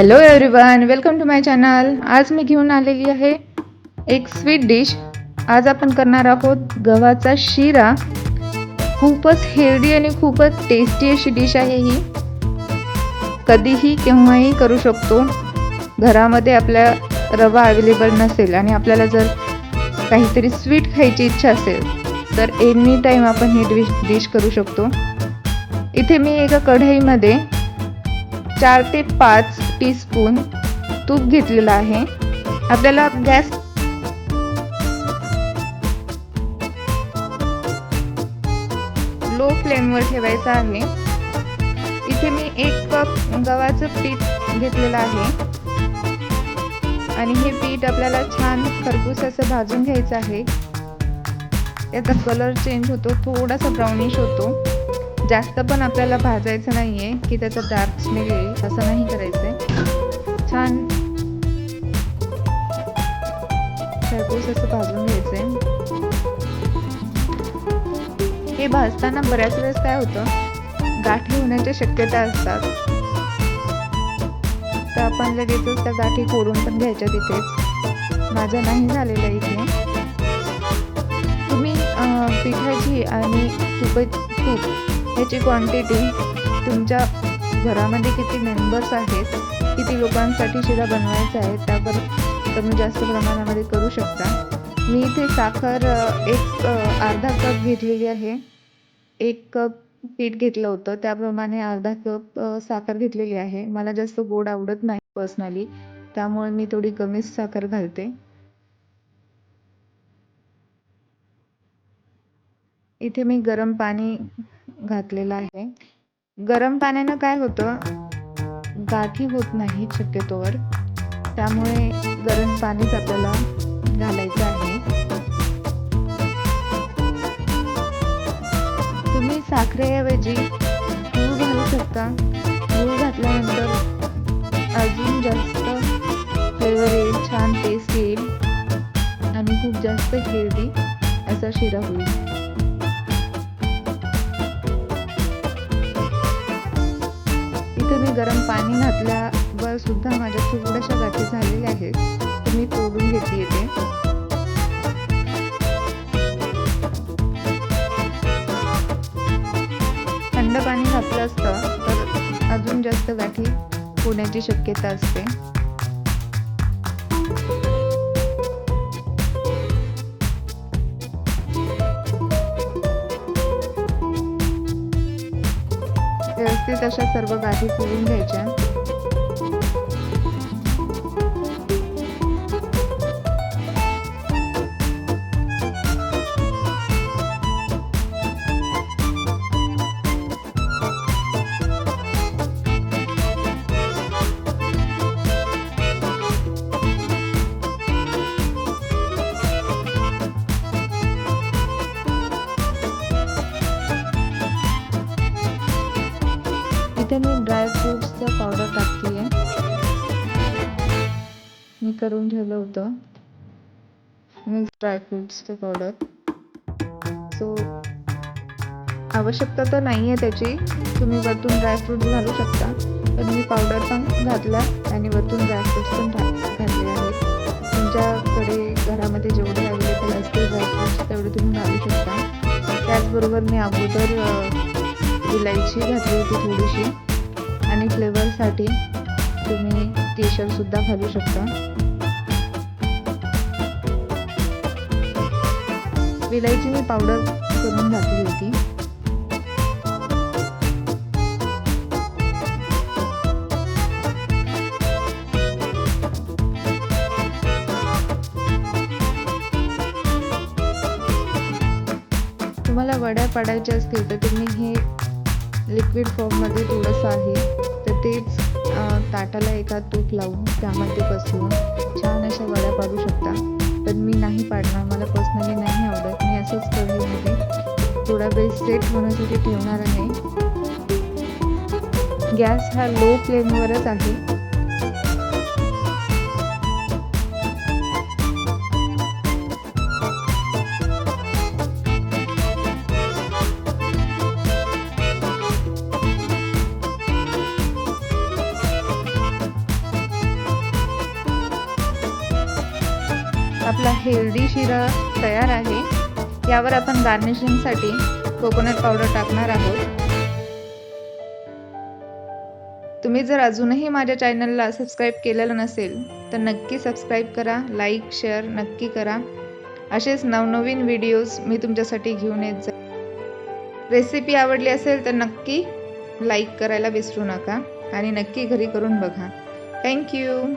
Hello everyone, welcome to my channel. आज मी घेऊन आलेली आहे एक स्वीट डिश. आज आपण करणार आहोत गव्हाचा शिरा. खूपच हेल्दी आणि खूपच टेस्टी अशी डिश आहे ही. कधीही केव्हाही करू शकतो. घरामध्ये आपल्या रवा अवेलेबल नसेल आणि आपल्याला जर काहीतरी स्वीट खायची इच्छा असेल तर एनी टाईम आपण ही डिश करू शकतो. इथे मी एका कढईमध्ये 4 ते 5 टीस्पून तूप घेतलेलं आहे. आपल्याला गॅस लो फ्लेमवर ठेवायचा आहे. इथे मी 1 कप गव्हाचं पीठ घेतलेलं आहे आणि हे पीठ आपल्याला छान खरपूस असं भाजून घ्यायचं आहे. याचा कलर चेंज होतो, थोडासा ब्राउनिश होतो. जास्त पण आपल्याला भाजायचं नाहीये की त्याचा डार्क स्मेल येईल, असं नाही करायचंय. छान खरपूस असं भाजून घ्यायचंय. हे भाजताना बऱ्याच वेळेस काय होतं, गाठी होण्याच्या शक्यता असतात. तर आपण लगेचच त्या गाठी फोडून पण घ्यायच्या तिथेच. माझ्या नाही झालेलं इथे. तुम्ही पिठाची आणि तूप ह्याची क्वांटिटी तुमच्या घरामध्ये किती मेंबर्स आहेत, किती लोकांसाठी शिरा बनवायचा आहे त्यावर कमी जास्त प्रमाणामध्ये करू शकता. मी इथे साखर अर्धा कप घेतलेली आहे. 1 कप पीठ घेतलं होतं त्याप्रमाणे अर्धा कप साखर घेतलेली आहे. मला जास्त गोड आवडत नाही पर्सनली, त्यामुळे मी थोडी कमीच साखर घालते. इथे मी गरम पाणी घातलेलं आहे. गरम पाण्यानं काय होतं, गाठी होत नाही शक्यतोवर, त्यामुळे गरम पाणीच आपल्याला घालायचं आहे. तुम्ही साखरेऐवजी गूळ घालू शकता. गूळ घातल्यानंतर अजून जास्त फ्लेवर येईल, छान टेस्ट येईल आणि खूप जास्त हेल्दी असा शिरा होईल. मी गरम पाणी घातल्यावर सुद्धा माझ्या थोड्याशा गाठी झालेल्या आहेत, तर मी तोडून घेतली ते. थंड पाणी घातलं असतं तर अजून जास्त गाठी होण्याची शक्यता असते. व्यवस्थित अशा सर्व गाठी फोडून घ्यायच्या. इथे मी ड्रायफ्रूट्सचं पावडर टाकली आहे. मी करून ठेवलं होतं मिक्स ड्रायफ्रूट्सचं पावडर. सो आवश्यकता तर नाही आहे त्याची, तुम्ही वरतून ड्रायफ्रूट्स घालू शकता, पण मी पावडर पण घातला आणि वरतून ड्रायफ्रूट्स पण घातले आहेत. तुमच्याकडे घरामध्ये जेवढे अवेलेबल असतील ड्रायफ्रूट्स तेवढे तुम्ही घालू शकता. त्याचबरोबर मी अगोदर इलायची घातली होती थोडीशी, आणि फ्लेवरसाठी तुम्ही केशर सुद्धा घालू शकता. इलायची मी पावडर करून घातली होती. तुम्हाला वड्या पाडायच्या असतील तर तुम्ही हे लिक्विड फॉर्ममध्ये थोडंसं आहे तर तेच ताटाला एका तूप लावून त्यामध्ये बसवून छान अशा वड्या पाडू शकता. पण मी नाही पाडणार, मला पर्सनली नाही आवडत. मी असंच कढईमध्ये थोडा वेळ सेट होण्यासाठी ठेवणार आहे. गॅस हा लो फ्लेमवरच आहे. आपला हेल्दी शिरा तयार आहे. यावर आपण गार्निशिंगसाठी कोकोनट पावडर टाकणार आहोत. तुम्ही जर अजूनही माझ्या चॅनलला सबस्क्राईब केलेलं नसेल तर नक्की सबस्क्राईब करा, लाईक शेअर नक्की करा. असेच नवनवीन व्हिडिओज मी तुमच्यासाठी घेऊन येत जाईन. रेसिपी आवडली असेल तर नक्की लाईक करायला विसरू नका आणि नक्की घरी करून बघा. थँक्यू.